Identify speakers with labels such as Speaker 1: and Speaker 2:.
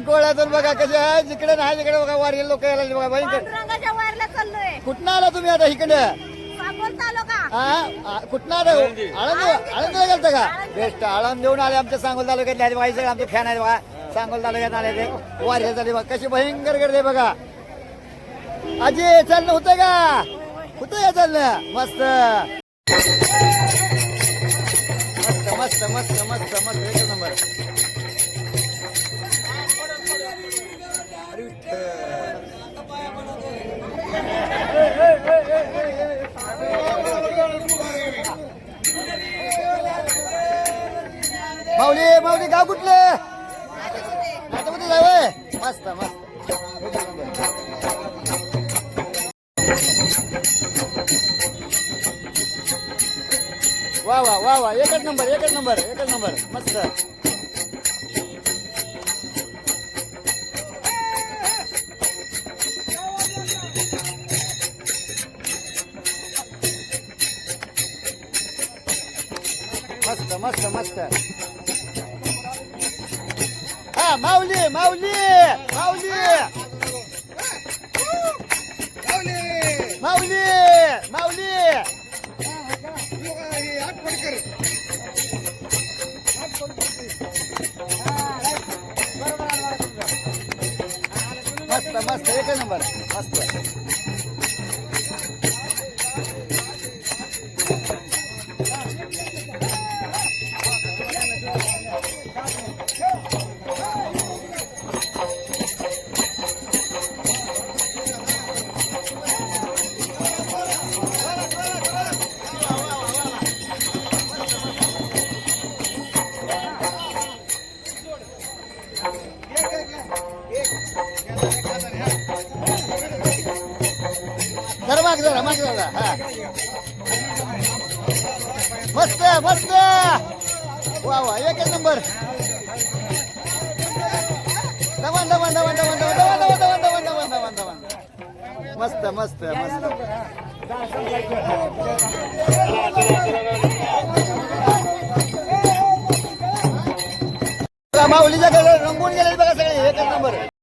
Speaker 1: कोळ्यातून बघा कसे आहे, जिकडे नाही तिकडे बघा वारी लोक यायला बघा.
Speaker 2: पांडुरंगाच्या वारीला चाललोय.
Speaker 1: कुठं आला तुम्ही आता इकडे?
Speaker 2: सांगोल तालुका.
Speaker 1: कुठं आलं? आळंदीला गेलता का? बेस्ट. आळंद देऊन आले आमच्या सांगोल तालुक्यात व्हायचं आमचे फॅन आहेत बघा. सांगोल तालुक्यात आले ते वारी झाली बघा. कशी भयंकर गर्दी बघा. आजी चालणं होतं का? होतं या चालणं. मस्त मस्त मस्त मस्त मस्त मस्त एक नंबर. माऊली माऊली गाव कुठले? नात्यामध्ये जावं. मस्त मस्त. वा वा वा वा एकच नंबर एकच नंबर एकच नंबर. मस्त मस्त मस्त मस्त. हा माऊली माऊली माऊली माऊली माऊली. मस्त मस्त एक नंबर. मस्त जरा माग जरा माग जरा. हा मस्त मस्त. वा वा एकच नंबर. दमन दमन दमन दमन दमन दमन दमन दमन दमन दमन दमन. मस्त मस्त मस्त. माऊलीच्या घरी रंगून गेले बघा सगळे एकच नंबर.